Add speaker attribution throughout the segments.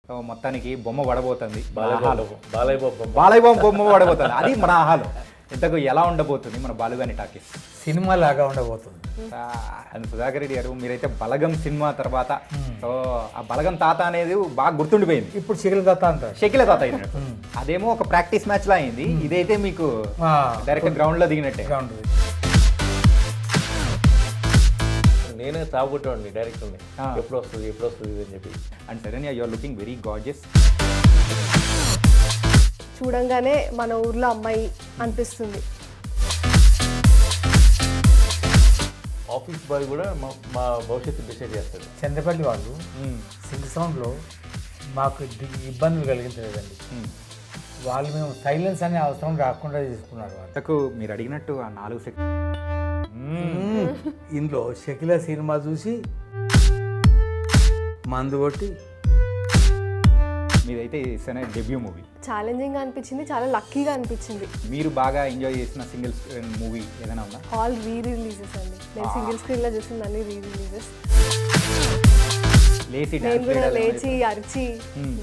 Speaker 1: మొత్తానికి బొమ్మ పడబోతుంది.
Speaker 2: బాలయ్య
Speaker 1: బొమ్మ పడబోతుంది. అది మన ఆహాలో. ఇంతకు ఎలా ఉండబోతుంది మన బాలుగాని టాకీస్?
Speaker 2: సినిమా లాగా ఉండబోతుంది.
Speaker 1: అని సుధాకర్ రెడ్డి గారు, మీరైతే బలగం సినిమా తర్వాత సో ఆ బలగం తాత అనేది బాగా గుర్తుండిపోయింది.
Speaker 2: ఇప్పుడు షకిల తాత అంటారు.
Speaker 1: షకిల తాత అయినట్టు. అదేమో ఒక ప్రాక్టీస్ మ్యాచ్ లా అయింది. ఇదైతే మీకు డైరెక్ట్ గ్రౌండ్ లో దిగినట్టే.
Speaker 3: నేనే తాగుకుంటాండి డైరెక్టర్ని, ఎప్పుడు వస్తుంది అని చెప్పి.
Speaker 1: అండ్ సరే, you are looking very gorgeous.
Speaker 4: చూడంగానే మన ఊర్లో అమ్మాయి అనిపిస్తుంది.
Speaker 3: ఆఫీస్ బాయ్ కూడా మా భవిష్యత్తు డిసైడ్ చేస్తాడు.
Speaker 2: చంద్రపల్లి వాళ్ళు సింగ్ సౌండ్లో మాకు ఇబ్బందులు కలిగించలేదండి. వాళ్ళు మేము సైలెన్స్ అనే అవసరం రాకుండా తీసుకున్నారు.
Speaker 1: అంతకు మీరు అడిగినట్టు ఆ 4 సెకండ్
Speaker 2: ఇందులో షకిల సినిమా చూసి మందు కొట్టి
Speaker 1: మీదైతే ఇస్తేనే డెబ్యూ మూవీ.
Speaker 4: ఛాలెంజింగ్గా అనిపించింది, చాలా లక్కీగా అనిపించింది.
Speaker 1: మీరు బాగా ఎంజాయ్ చేసిన సింగిల్ స్క్రీన్ మూవీ ఏదైనా ఉందా?
Speaker 4: ఆల్ రిలీజెస్ అండి. నేను సింగిల్ స్క్రీన్లో చూసింది అన్ని రిలీజెస్. నేను కూడా లేచి అరిచి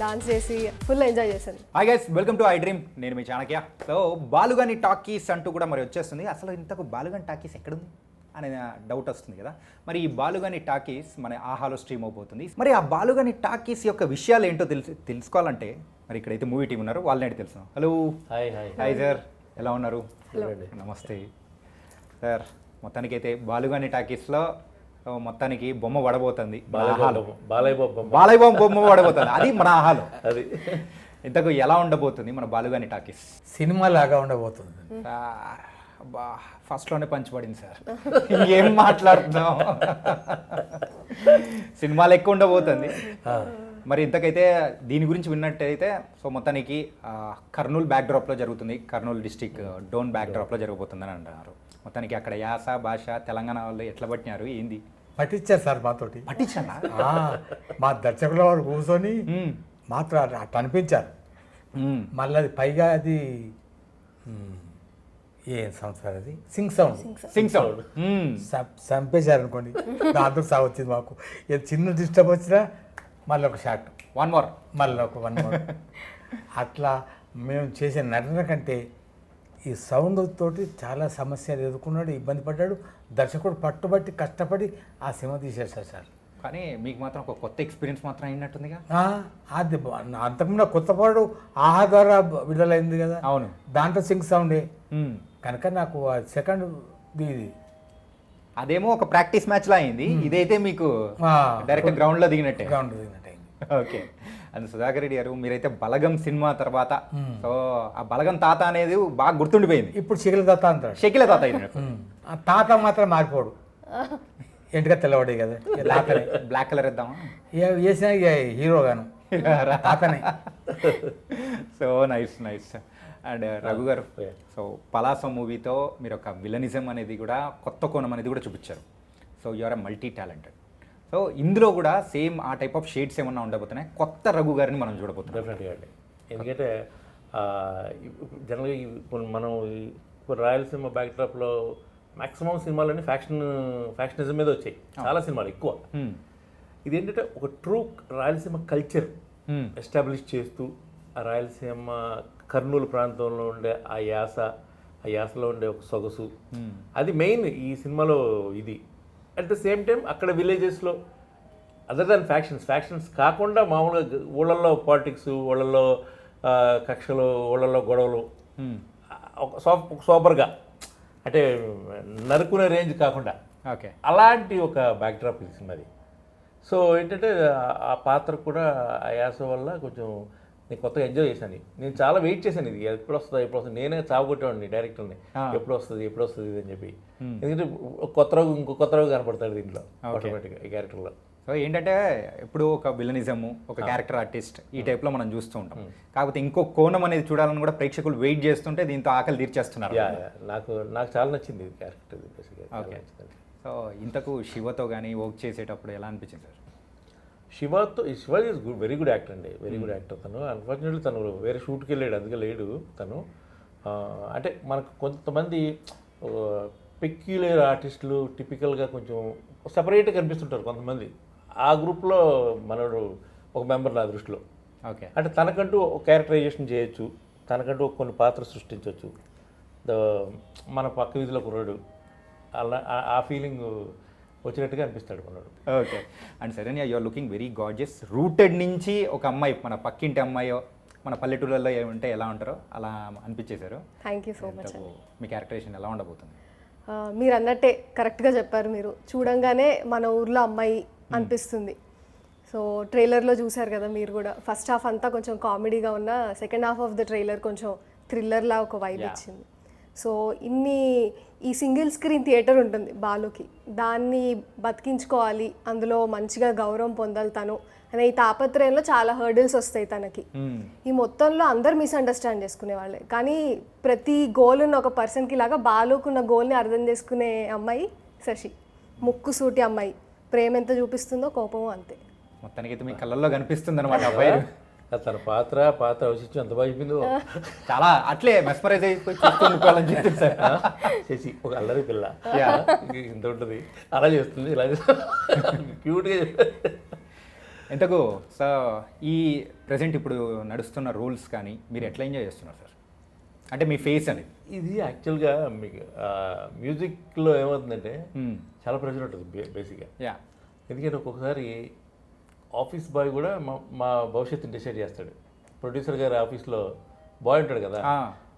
Speaker 4: డాన్స్ చేసి ఫుల్ ఎంజాయ్ చేశాను.
Speaker 1: Hi guys, welcome to I dream. నేను మీ చాణక్య. సో బాలుగాని టాకీస్ అంటూ కూడా మరి వచ్చేస్తుంది. అసలు ఇంతకు బాలుగాని టాకీస్ ఎక్కడుంది అనే డౌట్ వస్తుంది కదా. మరి ఈ బాలుగాని టాకీస్ మన ఆహాలో స్ట్రీమ్ అవబోతుంది. మరి ఆ బాలుగాని టాకీస్ యొక్క విషయాలు ఏంటో తెలుసుకోవాలంటే మరి ఇక్కడైతే మూవీ టీం ఉన్నారు, వాళ్ళని తెలుసు. హలో. హాయ్ సార్, ఎలా ఉన్నారు? నమస్తే సార్. మొత్తానికి అయితే బాలుగాని టాకీస్లో మొత్తానికి బొమ్మ పడబోతుంది. బాలయ్య బొమ్మ పడబోతుంది. అది మన ఆహాలో.
Speaker 3: అది
Speaker 1: ఇంతకు ఎలా ఉండబోతుంది మన బాలుగాని టాకీస్?
Speaker 2: సినిమా లాగా ఉండబోతుంది.
Speaker 1: అబ్బా, ఫస్ట్లోనే పంచబడింది సార్. ఇంకేం మాట్లాడుతున్నాం. సినిమాలు ఎక్కువ ఉండబోతుంది. మరి ఇంతకైతే దీని గురించి విన్నట్టయితే సో మొత్తానికి కర్నూలు బ్యాక్డ్రాప్లో జరుగుతుంది. కర్నూలు డిస్టిక్ డోన్ బ్యాక్డ్రాప్లో జరగబోతుందని అంటున్నారు. మొత్తానికి అక్కడ యాస భాష తెలంగాణ వాళ్ళు ఎట్లా పట్టినారు ఏంది?
Speaker 2: పట్టించారు సార్ మాతోటి.
Speaker 1: పట్టించారా?
Speaker 2: మా దర్శకుల వారు కూర్చొని మాత్రం అట్లా అనిపించారు. మళ్ళీ అది పైగా అది ఏ సంవత్సరం అది సింగ్ సౌండ్ చంపేశారు అనుకోండి. దాంతో సాగొచ్చింది మాకు. ఏది చిన్న డిస్టర్బ్ వచ్చినా మళ్ళీ ఒక షాట్, మళ్ళీ ఒక 1 more. అట్లా మేము చేసే నటన కంటే ఈ సౌండ్ తోటి చాలా సమస్యలు ఎదుర్కొన్నాడు, ఇబ్బంది పడ్డాడు. దర్శకుడు పట్టుబట్టి కష్టపడి ఆ సినిమా తీసేశారు సార్.
Speaker 1: కానీ మీకు మాత్రం ఒక కొత్త ఎక్స్పీరియన్స్ మాత్రం అయినట్టుందిగా.
Speaker 2: అది అంతకుముందు కొత్తపాడు ఆహా ద్వారా విడుదలైంది కదా.
Speaker 1: అవును,
Speaker 2: దాంట్లో సింగ్ సౌండే కనుక నాకు సెకండ్ ఇది
Speaker 1: అదేమో ఒక ప్రాక్టీస్ మ్యాచ్ లా అయింది. ఇదైతే మీకు డైరెక్ట్ గ్రౌండ్ లో దిగినట్టే. ఓకే. అది సుధాకర్ రెడ్డి గారు, మీరైతే బలగం సినిమా తర్వాత సో ఆ బలగం తాత అనేది బాగా గుర్తుండిపోయింది.
Speaker 2: ఇప్పుడు షకిల తాత అంటారు.
Speaker 1: షకిల తాత అయినట్టు.
Speaker 2: ఆ తాత మాత్రం మారిపోడు. ఎంటిగా తెల్లవాడే కదా,
Speaker 1: బ్లాక్ కలర్ ఇద్దామా?
Speaker 2: వేసిన హీరోగాను తాతనే.
Speaker 1: So nice. అండ్ రఘు గారు, సో పలాస మూవీతో మీరు ఒక విలనిజం అనేది కూడా, కొత్త కోణం అనేది కూడా చూపించారు. So you are a multi talented. So ఇందులో కూడా సేమ్ ఆ టైప్ ఆఫ్ షేడ్స్ ఏమన్నా ఉండబోతున్నాయి. కొత్త రఘు గారిని మనం చూడబోతున్నాం.
Speaker 3: డెఫినెట్గా అండి. ఎందుకంటే జనరల్గా ఇప్పుడు మనం ఇప్పుడు రాయలసీమ బ్యాక్డ్రాప్లో మ్యాక్సిమం సినిమాలన్నీ ఫ్యాక్షనిజం మీద వచ్చాయి. చాలా సినిమాలు ఎక్కువ. ఇదేంటంటే ఒక ట్రూ రాయలసీమ కల్చర్ ఎస్టాబ్లిష్ చేస్తూ ఆ రాయలసీమ కర్నూలు ప్రాంతంలో ఉండే ఆ యాసలో ఉండే ఒక సొగసు, అది మెయిన్ ఈ సినిమాలో. ఇది అట్ ద సేమ్ టైం అక్కడ విలేజెస్లో అదర్ దాన్ ఫ్యాక్షన్స్ కాకుండా మామూలుగా ఊళ్ళల్లో పాలిటిక్స్, ఊళ్ళల్లో కక్షలు, ఊళ్ళల్లో గొడవలు, సోబర్గా అంటే నరుకునే రేంజ్ కాకుండా
Speaker 1: ఓకే అలాంటి
Speaker 3: ఒక బ్యాక్డ్రాప్ ఈ సినిమాది. సో ఏంటంటే ఆ పాత్ర కూడా ఆ యాస వల్ల కొంచెం నేను కొత్తగా ఎంజాయ్ చేశాను. నేను చాలా వెయిట్ చేశాను, ఇది ఎప్పుడు వస్తుంది. నేనే చావుకొట్టేవాడిని డైరెక్టర్ని, ఎప్పుడు వస్తుంది అని చెప్పి. ఎందుకంటే ఇంకో కొత్త రోగు కనపడతాడు దీంట్లో ఆటోమేటిక్గా ఈ క్యారెక్టర్లో.
Speaker 1: సో ఏంటంటే ఇప్పుడు ఒక విలనిజము, ఒక క్యారెక్టర్ ఆర్టిస్ట్ ఈ టైప్లో మనం చూస్తూ ఉంటాం. కాకపోతే ఇంకో కోణం అనేది చూడాలని కూడా ప్రేక్షకులు వెయిట్ చేస్తుంటే దీంతో ఆకలి తీర్చేస్తున్నారు.
Speaker 3: నాకు చాలా నచ్చింది ఈ క్యారెక్టర్.
Speaker 1: ఓకే. సో ఇంతకు శివతో కానీ వర్క్ చేసేటప్పుడు ఎలా అనిపించింది sir?
Speaker 3: Shiva is very good actor అండి, వెరీ గుడ్ యాక్టర్. తను అన్ఫార్చునేట్లీ తను వేరే షూట్కి వెళ్ళాడు, అందుకే లేడు తను. అంటే మనకు కొంతమంది పెక్యులర్ ఆర్టిస్టులు టిపికల్గా కొంచెం సపరేట్గా కనిపిస్తుంటారు కొంతమంది. ఆ గ్రూప్లో మనోడు ఒక మెంబర్ నా దృష్టిలో.
Speaker 1: ఓకే.
Speaker 3: అంటే తనకంటూ ఒక క్యారెక్టరైజేషన్ చేయొచ్చు, తనకంటూ కొన్ని పాత్ర సృష్టించవచ్చు. మన పక్క వీధిలో కుర్రాడు అలా ఆ ఫీలింగ్ వచ్చినట్టుగా అనిపిస్తాడు కొన్నాడు.
Speaker 1: Okay. And Saranya, you are looking very gorgeous. Rooted నుంచి ఒక అమ్మాయి, మన పక్కింటి అమ్మాయో మన పల్లెటూళ్ళలో ఏముంటే ఎలా ఉంటారో అలా అనిపించేశారు.
Speaker 4: Thank you so much.
Speaker 1: మీ క్యారెక్టరైజేషన్ ఎలా ఉండబోతుంది?
Speaker 4: మీరు అన్నట్టే కరెక్ట్గా చెప్పారు. మీరు చూడంగానే మన ఊర్లో అమ్మాయి అనిపిస్తుంది. సో ట్రైలర్లో చూసారు కదా మీరు కూడా. ఫస్ట్ హాఫ్ అంతా కొంచెం కామెడీగా ఉన్న, second half of the trailer కొంచెం థ్రిల్లర్లా ఒక వైబ్ ఇచ్చింది. సో ఈ సింగిల్ స్క్రీన్ థియేటర్ ఉంటుంది బాలుకి, దాన్ని బతికించుకోవాలి, అందులో మంచిగా గౌరవం పొందాలి తను అనే ఈ తాపత్రయంలో చాలా హర్డిల్స్ వస్తాయి తనకి. ఈ మొత్తంలో అందరు మిస్అండర్స్టాండ్ చేసుకునే వాళ్ళే, కానీ ప్రతి గోల్ ఉన్న ఒక పర్సన్కి లాగా బాలుకున్న గోల్ని అర్థం చేసుకునే అమ్మాయి శశి. ముక్కు సూటి అమ్మాయి, ప్రేమ ఎంత చూపిస్తుందో కోపము అంతే.
Speaker 1: మొత్తానికైతే మీ కళ్ళల్లో కనిపిస్తుంది అనమాట అబ్బాయి.
Speaker 3: తన పాత్ర అవశించి ఎంత బాగుందో,
Speaker 1: చాలా అట్లే మెస్మరైజ్ అయిపోయి చూసుకోవాలని చెప్తుంది సార్.
Speaker 3: చేసి ఒక అల్లరి పిల్ల ఇంత ఉంటుంది, అలా చేస్తుంది, ఇలా క్యూట్గా.
Speaker 1: ఎంతకు సార్ ఈ ప్రజెంట్ ఇప్పుడు నడుస్తున్న రూల్స్ కానీ మీరు ఎట్లా ఎంజాయ్ చేస్తున్నారు సార్? అంటే మీ ఫేస్ అనేది
Speaker 3: ఇది యాక్చువల్గా మీకు మ్యూజిక్లో ఏమవుతుందంటే చాలా ప్రెషర్ ఉంటుంది బేసిక్గా.
Speaker 1: యా.
Speaker 3: ఎందుకంటే ఒక్కొక్కసారి ఆఫీస్ బాయ్ కూడా మా భవిష్యత్తుని డిసైడ్ చేస్తాడు. ప్రొడ్యూసర్ గారి ఆఫీస్లో బాయ్ ఉంటాడు కదా,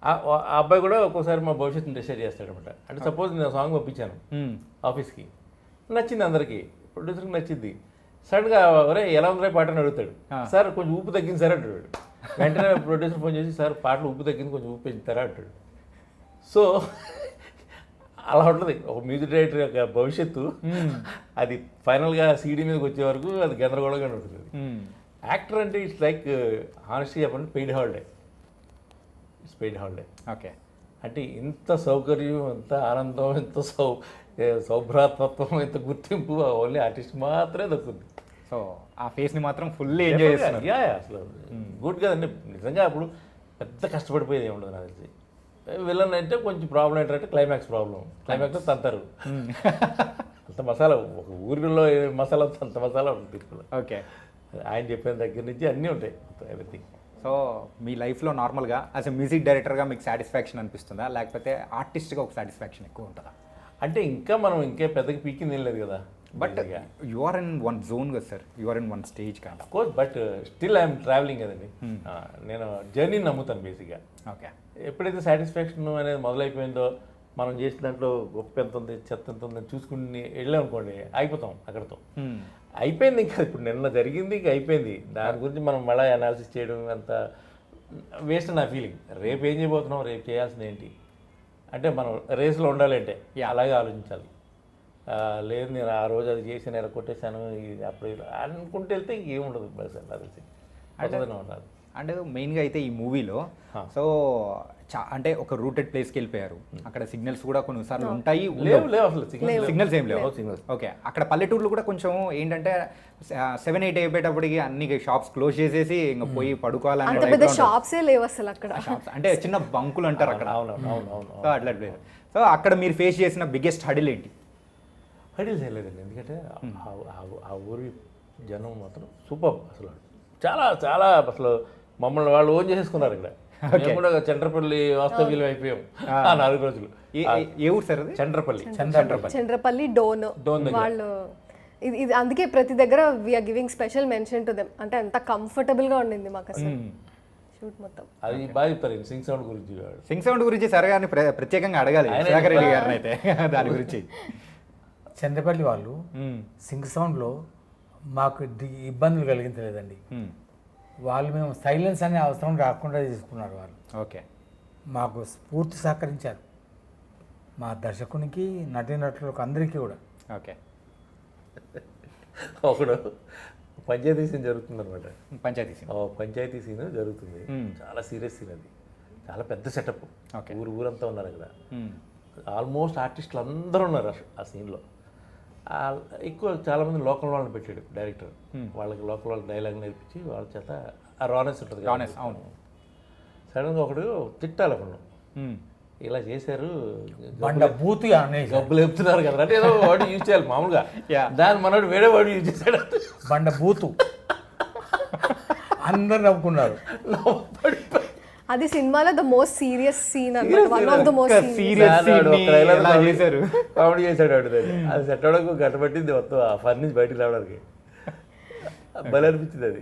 Speaker 3: ఆ అబ్బాయి కూడా ఒక్కోసారి మా భవిష్యత్తుని డిసైడ్ చేస్తాడు అనమాట. అంటే సపోజ్ నేను సాంగ్ పంపించాను ఆఫీస్కి, నచ్చింది అందరికీ, ప్రొడ్యూసర్కి నచ్చింది. సడన్గా ఒరే ఎలా ఉందిరా పాట అని అడుగుతాడు. సార్ కొంచెం ఉప్పు తగ్గింది సార్ అంటాడు. వెంటనే ప్రొడ్యూసర్ ఫోన్ చేసి సార్ పాటలు ఉప్పు తగ్గింది, కొంచెం ఉప్పు పెంచుతారా అంటాడు. సో అలా ఉంటుంది ఒక మ్యూజిక్ డైరెక్టర్ యొక్క భవిష్యత్తు. అది ఫైనల్గా సీడీ మీదకి వచ్చే వరకు అది గందరగోళంగా ఉంటుంది. యాక్టర్ అంటే ఇట్స్ లైక్ హానెస్ట్గా చెప్పండి paid holiday. It's paid holiday.
Speaker 1: Okay.
Speaker 3: అంటే ఇంత సౌకర్యం, ఎంత ఆనందం, ఎంత సౌభ్రాతత్వం, ఎంత గుర్తింపు ఓన్లీ ఆర్టిస్ట్ మాత్రమే దక్కుతుంది.
Speaker 1: సో ఆ ఫేస్ని మాత్రం ఫుల్లీ ఎంజాయ్ చేస్తున్నారు.
Speaker 3: యా అసలు గుడ్ కదండి నిజంగా. అప్పుడు పెద్ద కష్టపడిపోయేది ఏముండదు నాకు తెలిసి. విలన్ అంటే కొంచెం ప్రాబ్లం ఏంటంటే క్లైమాక్స్ ప్రాబ్లం. క్లైమాక్స్లో తంతారు అంత మసాలా, ఒక ఊరిలో మసాలా అంత మసాలా ఉంటుంది.
Speaker 1: ఓకే.
Speaker 3: ఆయన చెప్పిన దగ్గర నుంచి అన్నీ ఉంటాయి, ఎవ్రీథింగ్.
Speaker 1: సో మీ లైఫ్లో నార్మల్గా యాజ్ ఎ మ్యూజిక్ డైరెక్టర్గా మీకు సాటిస్ఫాక్షన్ అనిపిస్తుందా, లేకపోతే ఆర్టిస్ట్గా ఒక సాటిస్ఫాక్షన్ ఎక్కువ ఉంటుందా?
Speaker 3: అంటే ఇంకా మనం ఇంకే పెద్దగా పీకింది ఏం లేదు కదా.
Speaker 1: But you are in one zone కదా sir, you are in one stage kind of
Speaker 3: course. But still I'm travelling కదండి. నేను జర్నీని నమ్ముతాను బేసిక్గా.
Speaker 1: ఓకే.
Speaker 3: ఎప్పుడైతే సాటిస్ఫాక్షన్ అనేది మొదలైపోయిందో, మనం చేసిన దాంట్లో గొప్ప ఎంత ఉంది, చెత్త ఎంత ఉందని చూసుకుని వెళ్ళామనుకోండి, ఆగిపోతాం అక్కడతో. అయిపోయింది ఇంకా, ఇప్పుడు నిన్న జరిగింది ఇంకా అయిపోయింది. దాని గురించి మనం మళ్ళీ అనాలిసిస్ చేయడం అంత వేస్ట్ నా ఫీలింగ్. రేపు ఏం చేయబోతున్నాం, రేపు చేయాల్సింది ఏంటి అంటే మనం రేస్లో ఉండాలంటే అలాగే ఆలోచించాలి. లేదు నేను ఆ రోజు అది చేసి నేను కొట్టేశాను అప్పుడు అనుకుంటే వెళ్తే ఇంకేముండదు బస్ అది అట్లనే ఉండాలి.
Speaker 1: అండ్ మెయిన్గా అయితే ఈ మూవీలో సో అంటే ఒక రూటెడ్ ప్లేస్కి వెళ్ళిపోయారు, అక్కడ సిగ్నల్స్ కూడా కొన్నిసార్లు ఉంటాయి,
Speaker 3: లేవు అసలు
Speaker 1: సిగ్నల్స్ ఏం లేవు.
Speaker 3: సిగ్నల్స్.
Speaker 1: ఓకే. అక్కడ పల్లెటూర్లు కూడా కొంచెం ఏంటంటే 7-8 అయిపోయేటప్పటికి అన్ని షాప్స్ క్లోజ్ చేసేసి ఇంకా పోయి పడుకోవాలని
Speaker 4: షాప్సే లేవు అసలు అక్కడ.
Speaker 1: అంటే చిన్న బంకులు అంటారు అక్కడ.
Speaker 3: అవును.
Speaker 1: సో అట్లా. సో అక్కడ మీరు ఫేస్ చేసిన బిగ్గెస్ట్ హడిల్ ఏంటి?
Speaker 3: హడిల్స్ ఏం లేదండి, ఎందుకంటే ఆ ఊరి జనం మాత్రం సూపర్. అసలు చాలా చాలా అసలు మమ్మల్ని వాళ్ళు ఓన్ చేసేసుకున్నారు ఇక్కడ. మేము కూడా చంద్రపల్లి వాస్తవ్యం అయిపోయాం ఆ 4 రోజులు.
Speaker 1: ఏ ఊరు సార్ అది?
Speaker 4: చంద్రపల్లి డోన్ వాళ్ళు. ఇది అందుకే ప్రతి దగ్గర we are giving special mention to them. అంటే అంత కంఫర్టబుల్గా ఉండింది మాకు అసలు షూట్ మొత్తం.
Speaker 3: అది బాగా చెప్తారు సింగ్ సౌండ్ గురించి.
Speaker 1: సింగ్ సౌండ్ గురించి సరే కానీ ప్రత్యేకంగా అడగాలి సుధాకర్ రెడ్డి గారిని అయితే దాని గురించి.
Speaker 2: చంద్రపల్లి వాళ్ళు సింగ్ సౌండ్లో మాకు ఇబ్బందులు కలిగించలేదండి. వాళ్ళు మేము సైలెన్స్ అనే అవసరం రాకుండా తీసుకున్నారు వాళ్ళు.
Speaker 1: ఓకే.
Speaker 2: మాకు పూర్తి సహకరించారు, మా దర్శకునికి, నటీనటులకు అందరికీ కూడా.
Speaker 1: ఓకే.
Speaker 3: ఒకడు పంచాయతీ సీన్ జరుగుతుంది అనమాట. పంచాయతీ సీన్ జరుగుతుంది, చాలా సీరియస్ సీన్ అది, చాలా పెద్ద సెటప్. ఊరంతా ఉన్నారు అక్కడ, ఆల్మోస్ట్ ఆర్టిస్టులు అందరూ ఉన్నారు ఆ సీన్లో. ఎక్కువ చాలామంది లోకల్ వాళ్ళని పెట్టాడు డైరెక్టర్. వాళ్ళకి లోకల్ వాళ్ళకి డైలాగ్ నేర్పించి వాళ్ళ చేత ఆ రానెస్ ఉంటుంది.
Speaker 1: అవును.
Speaker 3: సడన్గా ఒకడు తిట్టాలి ఒకడు, ఇలా చేశారు గబ్బులు చెప్తున్నారు కదా అంటే ఏదో వాడు యూజ్ చేయాలి మామూలుగా. దాని మనోడు వేరే వాడు యూజ్ చేశాడు,
Speaker 2: బండ బూతు. అందరు నవ్వుకున్నారు.
Speaker 4: అది సినిమాలో ద మోస్ట్ సీరియస్ సీన్ అన్నమాట, one of the most
Speaker 1: serious చేశారు.
Speaker 3: కామెడీ చేశాడు వాడు దాన్ని. అది సెట్ అవడానికి గంట పట్టింది మొత్తం ఆ ఫర్ నుంచి బయటకు రావడానికి. భలే అనిపించింది అది.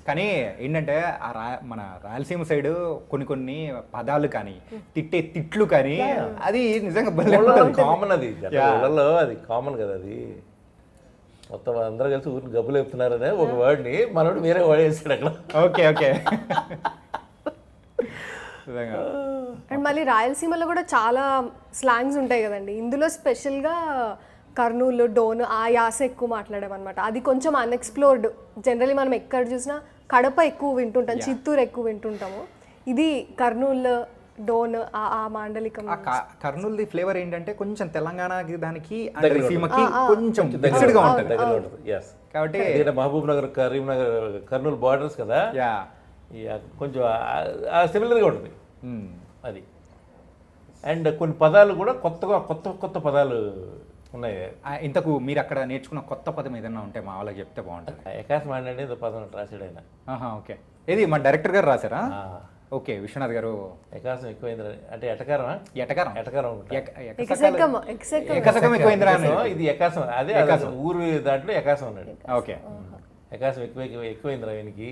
Speaker 1: కానీ ఏంటంటే మన రాయలసీమ సైడ్ కొన్ని పదాలు కానీ తిట్టే తిట్లు కానీ అది నిజంగా భలే ఉంటుంది.
Speaker 3: కామన్ అది ఊళ్ళలో, అది కామన్ కదా అది. మొత్తం అందరూ కలిసి ఊరిని గబ్బులు చెప్తున్నారనే ఒక వర్డ్ని మనోడు వేరే వర్డ్ వేస్తాడు అక్కడ.
Speaker 1: Okay okay. నిజంగా.
Speaker 4: అండ్ మళ్ళీ రాయలసీమలో కూడా చాలా స్లాంగ్స్ ఉంటాయి కదండి. ఇందులో స్పెషల్గా కర్నూలు, డోన్ ఆ యాస ఎక్కువ మాట్లాడామన్నమాట. అది కొంచెం అన్ఎక్స్ప్లోర్డ్. జనరలీ మనం ఎక్కడ చూసినా కడప ఎక్కువ వింటుంటాం, చిత్తూరు ఎక్కువ వింటుంటాము. ఇది కర్నూలు, డోన్ ఆ మాండలికం.
Speaker 1: కర్నూలుది ఫ్లేవర్ ఏంటంటే కొంచెం తెలంగాణకి దానికి సీమకి కొంచెం మిక్స్డ్ గా ఉంటుంది.
Speaker 3: దగ్గరలో ఉంటుంది. yes.
Speaker 1: కాబట్టి
Speaker 3: మహబూబ్ నగర్, కరీంనగర్, కర్నూలు బార్డర్స్ కదా, కొంచెం సిమిలర్గా ఉంటుంది అది. అండ్ కొన్ని పదాలు కూడా కొత్త పదాలు ఉన్నాయి.
Speaker 1: ఇంతకు మీరు అక్కడ నేర్చుకున్న కొత్త పదం ఏదైనా ఉంటే మా వాళ్ళకి చెప్తే బాగుంటుంది.
Speaker 3: ఎకాసం అనేది ఏదో పదం రాశాడు ఆయన.
Speaker 1: ఓకే. ఇది మా డైరెక్టర్ గారు రాశారా? ఓకే, విశ్వనాథ్ గారు.
Speaker 3: ఎకాసం ఎక్కువైంది అంటే ఎటకారమా? ఎటకారం
Speaker 1: ఎకసకం ఎక్కువైందిరా.
Speaker 3: ఇది ఎకాసం, అదే ఊరు దాంట్లో ఎకాసం అన్నాడు.
Speaker 1: ఓకే.
Speaker 3: ఎకాసం ఎక్కువైందిరా వీనికి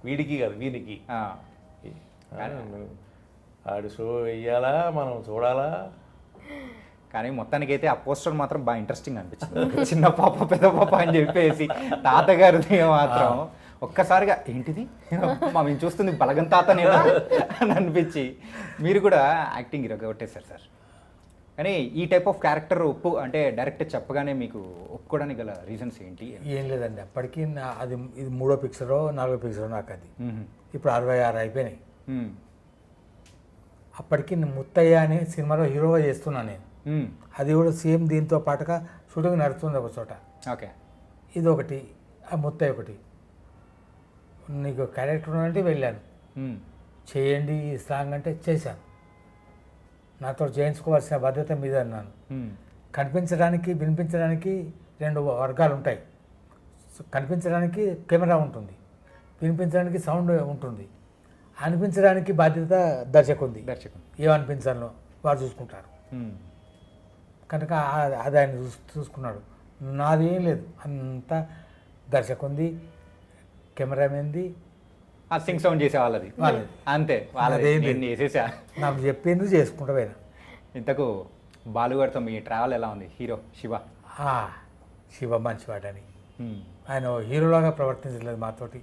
Speaker 3: వీడికి కాదు వీనికి. ఆడు షో వెయ్యాలా, మనం చూడాలా.
Speaker 1: కానీ మొత్తానికైతే ఆ పోస్టర్ మాత్రం బాగా ఇంట్రెస్టింగ్ అనిపించింది. చిన్న పాప పెద్ద పాప అని చెప్పేసి తాతగారిది మాత్రం ఒక్కసారిగా ఏంటిది మేము చూస్తుంది బలగం తాతనే అని అనిపించి మీరు కూడా యాక్టింగ్ ఇరగొట్టేశారు సార్. కానీ ఈ టైప్ ఆఫ్ క్యారెక్టర్ అంటే డైరెక్టర్ చెప్పగానే మీకు ఒప్పుకోవడానికి గల రీజన్స్ ఏంటి?
Speaker 2: ఏం లేదండి, అప్పటికి అది ఇది 3వ పిక్చరో 4వ పిక్చరో నాకు అది. ఇప్పుడు 66 అయిపోయినాయి. అప్పటికి ముత్తయ్య అనే సినిమాలో హీరోగా చేస్తున్నాను నేను. అది కూడా సేమ్ దీంతో పాటుగా షూటింగ్ నడుస్తుంది ఒక చోట.
Speaker 1: ఓకే.
Speaker 2: ఇది ఒకటి, ఆ ముత్తయ్య ఒకటి. నీకు క్యారెక్టర్ అంటే వెళ్ళాను, చేయండి ఈ సాంగ్ అంటే చేశాను. నాతో చేయించుకోవాల్సిన బాధ్యత మీద అన్నాను. కనిపించడానికి వినిపించడానికి 2 వర్గాలు ఉంటాయి. కనిపించడానికి కెమెరా ఉంటుంది, వినిపించడానికి సౌండ్ ఉంటుంది, అనిపించడానికి బాధ్యత దర్శకుంది. ఏమనిపించాలో వారు చూసుకుంటారు కనుక అది ఆయన చూసుకున్నాడు. నాది ఏం లేదు, అంతా దర్శకుంది, కెమెరామెన్ది,
Speaker 1: సింగ్ సౌండ్ చేసే వాళ్ళది అంతే. వాళ్ళేసేసా
Speaker 2: నాకు చెప్పింది చేసుకుంటా పోయినా.
Speaker 1: ఇంతకు బాలుగారితో మీ ట్రావెల్ ఎలా ఉంది? హీరో
Speaker 2: శివ మంచివాడని ఆయన హీరోలాగా ప్రవర్తించలేదు మాతోటి.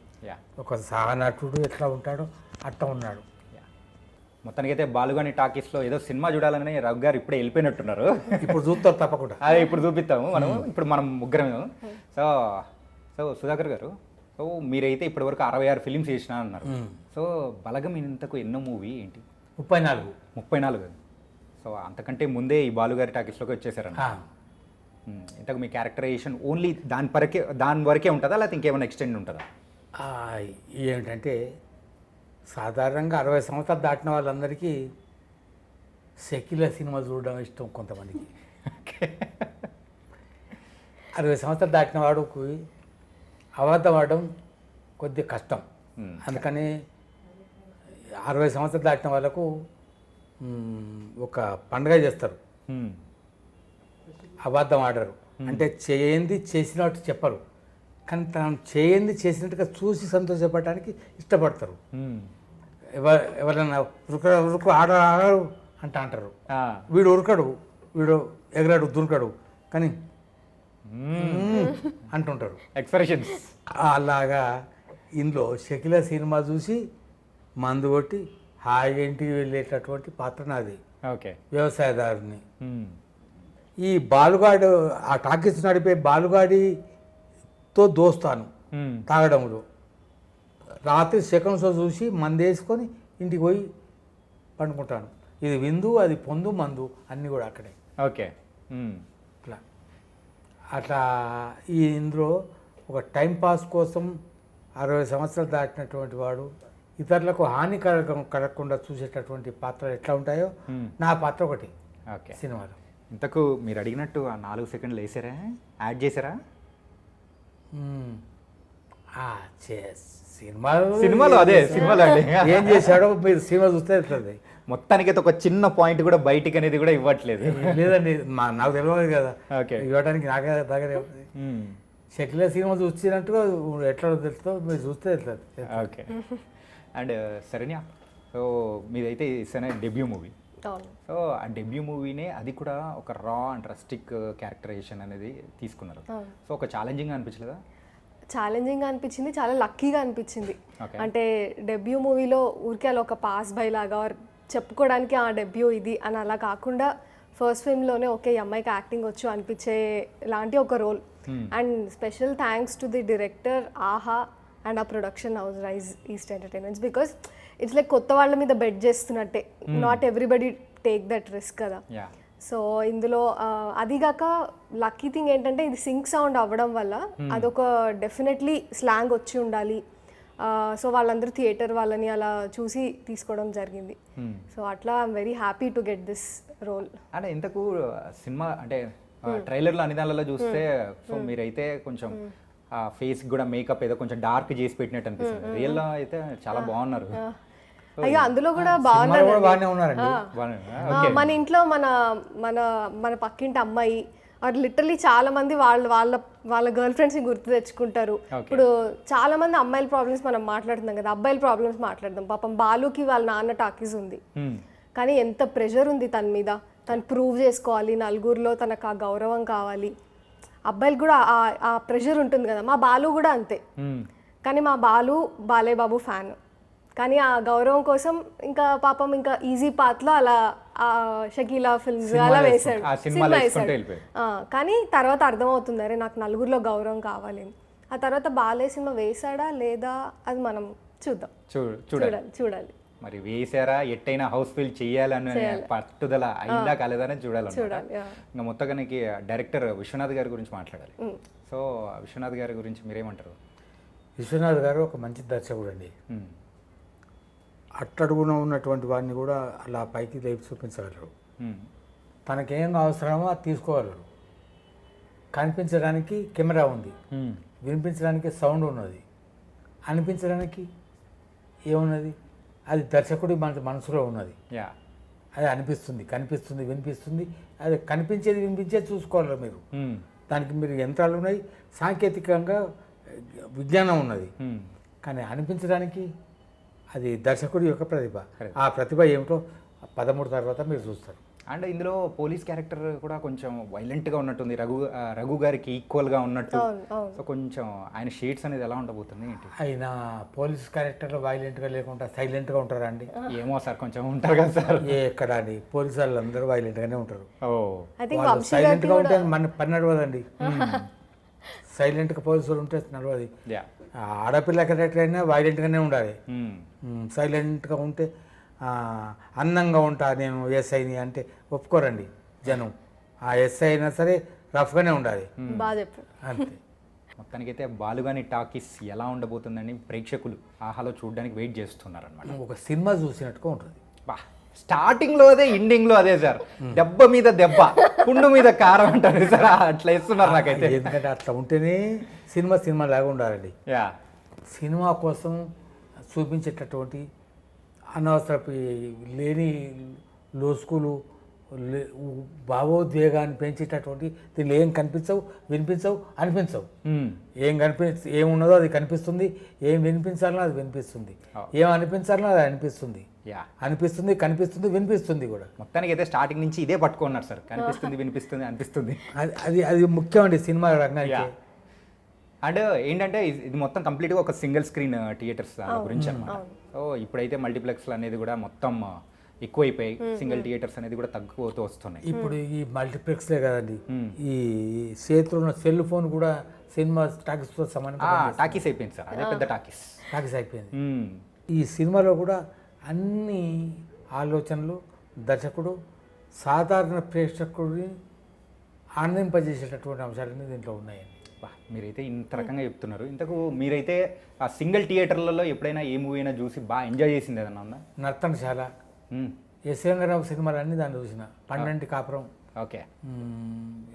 Speaker 2: ఒక సహనటుడు ఎట్లా ఉంటాడో అట్లా ఉన్నాడు.
Speaker 1: మొత్తానికైతే బాలుగాని టాకీస్లో ఏదో సినిమా చూడాలని రఘు గారు ఇప్పుడే వెళ్ళిపోయినట్టున్నారు.
Speaker 2: ఇప్పుడు చూస్తారు తప్పకుండా.
Speaker 1: అదే ఇప్పుడు చూపిస్తాము ఇప్పుడు మనం ముగ్గురమే. సో సుధాకర్ గారు, సో మీరైతే ఇప్పటివరకు 66 ఫిలిమ్స్ చేసినా అన్నారు. సో బలగం ఇంతకు ఎన్నో మూవీ ఏంటి? 34. సో అంతకంటే ముందే ఈ బాలుగారి టాకీస్లోకి వచ్చేసారన్న. ఇంతకు మీ క్యారెక్టరైజేషన్ ఓన్లీ దాని వరకే ఉంటుందా, లేకపోతే ఇంకేమైనా ఎక్స్టెండ్ ఉంటుందా?
Speaker 2: ఏమిటంటే సాధారణంగా 60 సంవత్సరాలు దాటిన వాళ్ళందరికీ సెక్యులర్ సినిమా చూడడం ఇష్టం కొంతమందికి. 60 సంవత్సరాలు దాటిన వాడుకు అబద్ధం ఆడడం కొద్దిగా కష్టం. అందుకని 60 సంవత్సరాలు దాటిన వాళ్ళకు ఒక పండుగ చేస్తారు, అబద్ధం ఆడరు. అంటే చేయంది చేసినట్టు చెప్పరు, కానీ తాను చేయంది చేసినట్టుగా చూసి సంతోషపడటానికి ఇష్టపడతారు. ఎవరైనా ఉరుకు ఆడరు అంటారు, వీడు ఉరకడు, వీడు ఎగరాడు దురకడు, కానీ అంటుంటారు
Speaker 1: ఎక్స్ప్రెషన్స్.
Speaker 2: అలాగా ఇందులో సెక్యులర్ సినిమా చూసి మందు కొట్టి హాయిగా ఇంటికి వెళ్ళేటటువంటి పాత్ర నాది.
Speaker 1: ఓకే.
Speaker 2: వ్యవసాయదారుని. ఈ బాలుగాడు ఆ టాకీస్ నడిపే బాలుగాడితో దోస్తాను తాగడంలో. రాత్రి సెకండ్ షో చూసి మందు వేసుకొని ఇంటికి పోయి పండుకుంటాను. ఇది విందు, అది పొందు, మందు అన్నీ కూడా అక్కడే.
Speaker 1: ఓకే.
Speaker 2: అట్లా ఈ ఇందులో ఒక టైంపాస్ కోసం 60 సంవత్సరాలు దాటినటువంటి వాడు ఇతరులకు కలగకుండా చూసేటటువంటి పాత్రలు ఎట్లా ఉంటాయో నా పాత్ర ఒకటి.
Speaker 1: ఓకే.
Speaker 2: సినిమాలో
Speaker 1: ఇంతకు మీరు అడిగినట్టు ఆ 4 సెకండ్లు వేసారా, యాడ్ చేశారా?
Speaker 2: ఆ, సినిమాలు
Speaker 1: సినిమాలు అదే సినిమాలు అండి
Speaker 2: ఏం చేశాడో మీరు సినిమా చూస్తే తెలుస్తుంది.
Speaker 1: మొత్తానికైతే ఒక చిన్న పాయింట్ కూడా బయటికి అనేది కూడా ఇవ్వట్లేదు.
Speaker 2: లేదండి నాకు తెలియదు కదా,
Speaker 1: ఓకే.
Speaker 2: ఇవ్వడానికి నాకే దగ్గర షకిల సినిమా చూసినట్టుగా ఎట్లా తెలుస్తుందో మీరు చూస్తే తెలుస్తుంది.
Speaker 1: ఓకే. అండ్ శరణ్య, సో మీదైతే ఇస్తేనే డెబ్యూ మూవీ.
Speaker 4: అవును.
Speaker 1: సో ఆ డెబ్యూ మూవీనే అది కూడా ఒక రా అండ్ రస్టిక్ క్యారెక్టరైజేషన్ అనేది తీసుకున్నారు. సో ఒక ఛాలెంజింగ్ అనిపించలేదా?
Speaker 4: ఛాలెంజింగ్ అనిపించింది, చాలా లక్కీగా అనిపించింది.
Speaker 1: Okay.
Speaker 4: అంటే డెబ్యూ మూవీలో ఊరికే అలా ఒక పాస్ బై లాగా or చెప్పుకోవడానికి ఆ డెబ్యూ ఇది అని అలా కాకుండా ఫస్ట్ ఫిల్మ్లోనే ఓకే ఈ అమ్మాయికి యాక్టింగ్ వచ్చు అనిపించే లాంటి ఒక role. And special thanks to the director, Aha and ఆ production house Rise East Entertainments, because it's like కొత్త వాళ్ళ మీద బెట్ చేస్తున్నట్టే. Not everybody take that risk కదా.
Speaker 1: యా.
Speaker 4: సో ఇందులో అదిగాక లక్కీ థింగ్ ఏంటంటే ఇది సింక్ సౌండ్ అవ్వడం వల్ల అదొక డెఫినెట్లీ స్లాంగ్ వచ్చి ఉండాలి. సో వాళ్ళందరూ థియేటర్ వాళ్ళని అలా చూసి తీసుకోవడం జరిగింది. సో అట్లా I'm very happy to get this role.
Speaker 1: అంటే ఇంతకు సినిమా అంటే ట్రైలర్లో అన్ని దానిలో చూస్తే సో మీరైతే కొంచెం ఫేస్ కూడా మేకప్ ఏదో కొంచెం డార్క్ చేసి పెట్టినట్టు అనిపిస్తుంది. రియల్లో అయితే చాలా బాగున్నారు.
Speaker 4: అయ్యో అందులో కూడా
Speaker 2: సినిమాలో కూడా బాగానే ఉన్నారండి.
Speaker 4: మన ఇంట్లో మన మన మన పక్కింటి అమ్మాయి ఆర్ లిటరలీ చాలా మంది వాళ్ళ వాళ్ళ వాళ్ళ గర్ల్ ఫ్రెండ్స్ని గుర్తు తెచ్చుకుంటారు. ఇప్పుడు చాలా మంది అమ్మాయిల ప్రాబ్లమ్స్ మనం మాట్లాడుతున్నాం కదా, అబ్బాయిల ప్రాబ్లమ్స్ మాట్లాడదాం. పాపం బాలుకి వాళ్ళ నాన్న టాకీస్ ఉంది, కానీ ఎంత ప్రెషర్ ఉంది తన మీద. తను ప్రూవ్ చేసుకోవాలి, నలుగురిలో తనకు ఆ గౌరవం కావాలి. అబ్బాయిలు కూడా ఆ ప్రెషర్ ఉంటుంది కదా. మా బాలు కూడా అంతే, కానీ మా బాలు బాలయ్య బాబు ఫ్యాన్, కానీ ఆ గౌరవం కోసం ఇంకా పాపం ఇంకా ఈజీ పాత్లో అలా షకీలా ఫిల్మ్స్ అలా వేసాడు, సినిమా వేసాడు. కానీ తర్వాత అర్థమవుతుంది అరే నాకు నలుగురిలో గౌరవం కావాలి. ఆ తర్వాత బాలయ్య సినిమా వేసాడా లేదా అది మనం చూద్దాం, చూడాలి.
Speaker 1: మరి వేసారా ఎట్టయినా హౌస్ ఫిల్ చేయాలని పట్టుదల అయిందా కాలేదని చూడాలి. ఇంకా మొత్తానికి డైరెక్టర్ విశ్వనాథ్ గారి గురించి మాట్లాడాలి. సో విశ్వనాథ్ గారి గురించి మీరేమంటారు?
Speaker 2: విశ్వనాథ్ గారు ఒక మంచి దర్శకుడు అండి. అట్టడుగున ఉన్నటువంటి వాడిని కూడా అలా పైకి లేపి చూపించగలరు. తనకేం అవసరమో అది తీసుకోగలరు. కనిపించడానికి కెమెరా ఉంది, వినిపించడానికి సౌండ్ ఉన్నది, అనిపించడానికి ఏమున్నది అది దర్శకుడి మనసులో ఉన్నది. అది అనిపిస్తుంది, కనిపిస్తుంది, వినిపిస్తుంది. అది కనిపించేది వినిపించేది చూసుకోవాలి మీరు. దానికి మీరు యంత్రాలు ఉన్నాయి, సాంకేతికంగా విజ్ఞానం ఉన్నది, కానీ అనిపించడానికి అది దర్శకుడి యొక్క ప్రతిభ. ఆ ప్రతిభ ఏమిటో 13 తర్వాత మీరు చూస్తారు.
Speaker 1: అండ్ ఇందులో పోలీస్ క్యారెక్టర్ కూడా కొంచెం వైలెంట్గా ఉన్నట్టుంది, రఘు గారికి ఈక్వల్గా ఉన్నట్టు. సో కొంచెం ఆయన షేడ్స్ అనేది ఎలా ఉండబోతుంది ఏంటి?
Speaker 2: ఆయన పోలీస్ క్యారెక్టర్లో వైలెంట్గా లేకుండా సైలెంట్గా ఉంటారా అండి?
Speaker 1: ఏమో సార్, కొంచెం ఉంటారు కదా సార్.
Speaker 2: ఎక్కడ అండి, పోలీసు వాళ్ళందరూ వైలెంట్గానే ఉంటారు.
Speaker 4: సైలెంట్గా
Speaker 2: ఉంటే మన పని నడవదండి. సైలెంట్గా పోలీసులు ఉంటే నడవది. ఆడపిల్ల క్యారెక్టర్ అయినా వైలెంట్గానే ఉండాలి. సైలెంట్గా ఉంటే అందంగా ఉంటా నేను ఎస్ఐని అంటే ఒప్పుకోరండి జనం. ఆ ఎస్ఐ అయినా సరే రఫ్గానే ఉండాలి.
Speaker 4: బాగా చెప్పారు.
Speaker 2: అంతే.
Speaker 1: మొత్తానికైతే బాలుగాని టాకీస్ ఎలా ఉండబోతుందని ప్రేక్షకులు ఆహాలో చూడడానికి వెయిట్ చేస్తున్నారు అనమాట.
Speaker 2: ఒక సినిమా చూసినట్టుగా ఉంటుంది.
Speaker 1: స్టార్టింగ్లో అదే, ఎండింగ్లో అదే సార్. దెబ్బ మీద దెబ్బ, పుండు మీద కారం అంటారు సార్, అట్లా ఇస్తున్నారు నాకైతే.
Speaker 2: ఎందుకంటే అట్లా ఉంటేనే సినిమా లాగా ఉండాలండి. సినిమా కోసం చూపించేటటువంటి అనవసరపు లేని లోసుకులు, భావోద్వేగాన్ని పెంచేటటువంటి దీనిలో ఏం కనిపించవు, వినిపించవు, అనిపించవు. ఏమున్నదో అది కనిపిస్తుంది, ఏం వినిపించాలనో అది వినిపిస్తుంది, ఏం అనిపించాలనో అది అనిపిస్తుంది. అనిపిస్తుంది, కనిపిస్తుంది, వినిపిస్తుంది కూడా.
Speaker 1: మొత్తానికి అయితే స్టార్టింగ్ నుంచి ఇదే పట్టుకున్నారు సార్, కనిపిస్తుంది, వినిపిస్తుంది, అనిపిస్తుంది.
Speaker 2: అది ముఖ్యం అండి సినిమా రంగానికి.
Speaker 1: అండ్ ఏంటంటే ఇది మొత్తం కంప్లీట్గా ఒక సింగిల్ స్క్రీన్ థియేటర్స్ గురించి అనమాట. సో ఇప్పుడైతే మల్టీప్లెక్స్లు అనేది కూడా మొత్తం ఎక్కువైపోయి సింగిల్ థియేటర్స్ అనేది కూడా తగ్గిపోతూ వస్తున్నాయి.
Speaker 2: ఇప్పుడు ఈ మల్టీప్లెక్స్లే కదండి, ఈ చేతిలో ఉన్న సెల్ ఫోన్ కూడా సినిమా టాకీస్తో సమానం.
Speaker 1: టాకీస్ అయిపోయింది సార్, అదే పెద్ద టాకీస్
Speaker 2: అయిపోయింది. ఈ సినిమాలో కూడా అన్ని ఆలోచనలు దర్శకుడు సాధారణ ప్రేక్షకుడిని ఆనందింపజేసేటటువంటి అంశాలన్నీ దీంట్లో ఉన్నాయండి.
Speaker 1: మీరైతే ఇంత రకంగా చెప్తున్నారు. ఇంతకు మీరైతే ఆ సింగిల్ థియేటర్లలో ఎప్పుడైనా ఏ మూవీ అయినా చూసి బాగా ఎంజాయ్ చేసింది ఏదన్నా ఉందా?
Speaker 2: నర్తనశాల, ఎస్ రంగారావు సినిమాలన్నీ దాంట్లో చూసిన, 12 కాపురం,
Speaker 1: ఓకే,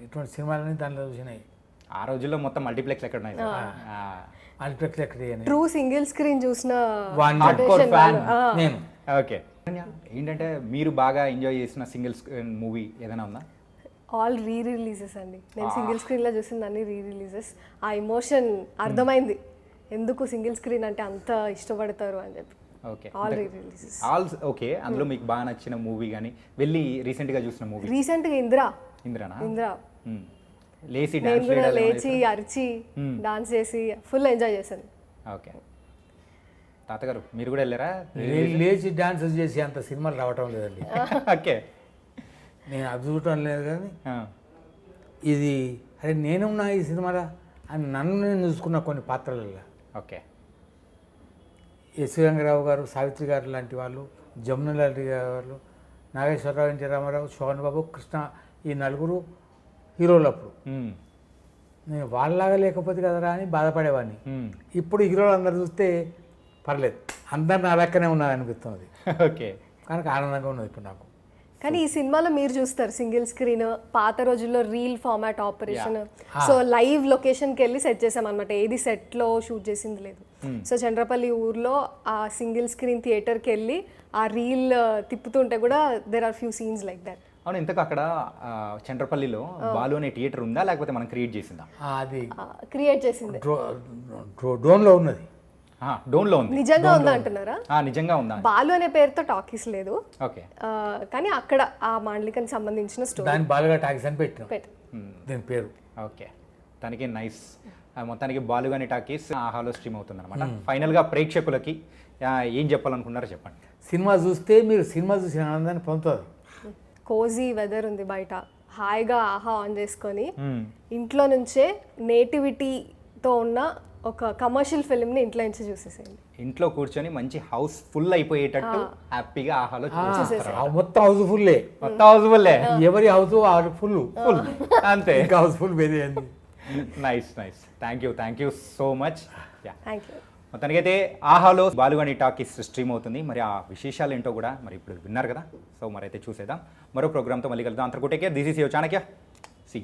Speaker 2: ఇటువంటి సినిమాలన్నీ దాంట్లో చూసినాయి.
Speaker 1: ఆ రోజుల్లో మొత్తం మల్టీప్లెక్స్ ఎక్కడ ఉన్నాయి
Speaker 2: మల్టీప్లెక్స్ ఎక్కడ
Speaker 4: ట్రూ సింగిల్ స్క్రీన్ చూసిన
Speaker 2: One
Speaker 1: Hardcore
Speaker 4: generation
Speaker 1: fan.
Speaker 4: వాళ్ళు.
Speaker 2: నేను
Speaker 1: ఓకే ఏంటంటే మీరు బాగా ఎంజాయ్ చేసిన సింగిల్ స్క్రీన్ మూవీ ఏదైనా ఉందా?
Speaker 4: ఆల్ రీ రిలీజెస్ అండి. నేను సింగిల్ స్క్రీన్లో చూసింది అన్ని రీ రిలీజెస్. ఆ ఎమోషన్ అర్థమైంది ఎందుకు సింగిల్ స్క్రీన్ అంటే అంత ఇష్టపడతారు అని చెప్పి.
Speaker 1: Okay
Speaker 4: all re releases.
Speaker 1: Okay అందులో మీకు బాగా నచ్చిన మూవీ కానీ వెళ్ళి రీసెంట్గా చూసిన మూవీ
Speaker 4: రీసెంట్గా ఇందిరా
Speaker 1: ఇంద్రనా? లేచి
Speaker 4: నేను
Speaker 1: డాన్స్
Speaker 4: కూడా లేచి అరిచి డాన్స్ చేసి ఫుల్ ఎంజాయ్ చేశాను.
Speaker 1: ఓకే తాతగారు మీరు కూడా వెళ్ళారా?
Speaker 2: లేచి డాన్స్ చేసి అంత సినిమాలు రావటం లేదండి.
Speaker 1: ఓకే
Speaker 2: నేను అది చూడటం లేదు కానీ ఇది అరే నేనున్నా ఈ సినిమాలో అని నన్ను నేను చూసుకున్న కొన్ని పాత్రలలో
Speaker 1: ఓకే
Speaker 2: ఎస్వి రంగారావు గారు, సావిత్రి గారు లాంటి వాళ్ళు, జమున లాంటి వాళ్ళు, నాగేశ్వరరావు, ఎన్టీ రామారావు, శోభన్ బాబు, కృష్ణ, ఈ నలుగురు హీరోలు అప్పుడు. నేను వాళ్ళలాగా లేకపోతే కదరా అని బాధపడేవాడిని. ఇప్పుడు హీరోలు అందరు చూస్తే పర్లేదు, అందరు నా లెక్కనే ఉన్నది అనిపిస్తుంది.
Speaker 1: ఓకే
Speaker 2: కనుక ఆనందంగా ఉన్నది ఇప్పుడు నాకు.
Speaker 4: కానీ ఈ సినిమాలో మీరు చూస్తారు సింగిల్ స్క్రీన్, పాత రోజుల్లో reel format operation. So live లొకేషన్కి వెళ్ళి సెట్ చేసాం అనమాట, ఏది సెట్లో షూట్ చేసింది లేదు. సో చంద్రపల్లి ఊర్లో ఆ సింగిల్ స్క్రీన్ థియేటర్కి వెళ్ళి ఆ రీల్ తిప్పుతుంటే కూడా there are few scenes like that.
Speaker 1: అవును ఇంతకు అక్కడ చంద్రపల్లిలో బాలు అనే థియేటర్ ఉందా లేకపోతే మనం క్రియేట్ చేసిందా?
Speaker 2: అది
Speaker 4: క్రియేట్ చేసింది.
Speaker 2: డ్రోన్లో ఉన్నది,
Speaker 1: డోన్లో ఉంది.
Speaker 4: నిజంగా ఉందా అంటున్నారా?
Speaker 1: నిజంగా ఉందా?
Speaker 4: బాలు అనే పేరుతో టాకీస్ లేదు,
Speaker 1: ఓకే
Speaker 4: కానీ అక్కడ ఆ మాండలికానికి సంబంధించిన స్టోరీ
Speaker 2: దాన్ని బాలుగా టాకీస్ అని పెట్టినాం దీని పేరు.
Speaker 1: ఓకే దానికి నైస్. మొత్తానికి బాలుగాని టాకీస్ ఆహాలో స్ట్రీమ్ అవుతుంది అనమాట. ఫైనల్గా ప్రేక్షకులకి ఏం చెప్పాలనుకున్నారో చెప్పండి.
Speaker 2: సినిమా చూస్తే మీరు సినిమా చూసిన ఆనందాన్ని పొందుతారు.
Speaker 4: కోజీ వెదర్ ఉంది బయట, హాయిగా ఆహా ఆన్ చేసుకొని ఇంట్లో నుంచే నేటివిటీతో ఉన్న ఒక కమర్షియల్ ఫిల్మ్ని ఇంట్లో నుంచి చూసేసేయండి.
Speaker 1: ఇంట్లో కూర్చొని మంచి హౌస్ ఫుల్ అయిపోయేటట్టు హ్యాపీగా ఆహాలో
Speaker 2: మొత్తం హౌస్ఫుల్లే,
Speaker 1: మొత్తం హౌస్ఫుల్
Speaker 2: ఎవరి హౌస్ ఫుల్
Speaker 1: ఫుల్ అంతే.
Speaker 2: ఇంకా హౌస్ఫుల్ వేరే అండి.
Speaker 1: Nice nice, thank you so much.
Speaker 4: Thank you.
Speaker 1: మొత్తానికైతే ఆహాలో బాలుగాని టాకీస్ స్ట్రీమ్ అవుతుంది. మరి ఆ విశేషాలు ఏంటో కూడా మరి ఇప్పుడు విన్నారు కదా. సో మరి అయితే చూసేద్దాం. మరో ప్రోగ్రామ్తో మళ్ళీ కలుద్దాం. అంతకు take care. This is your Chanakya. C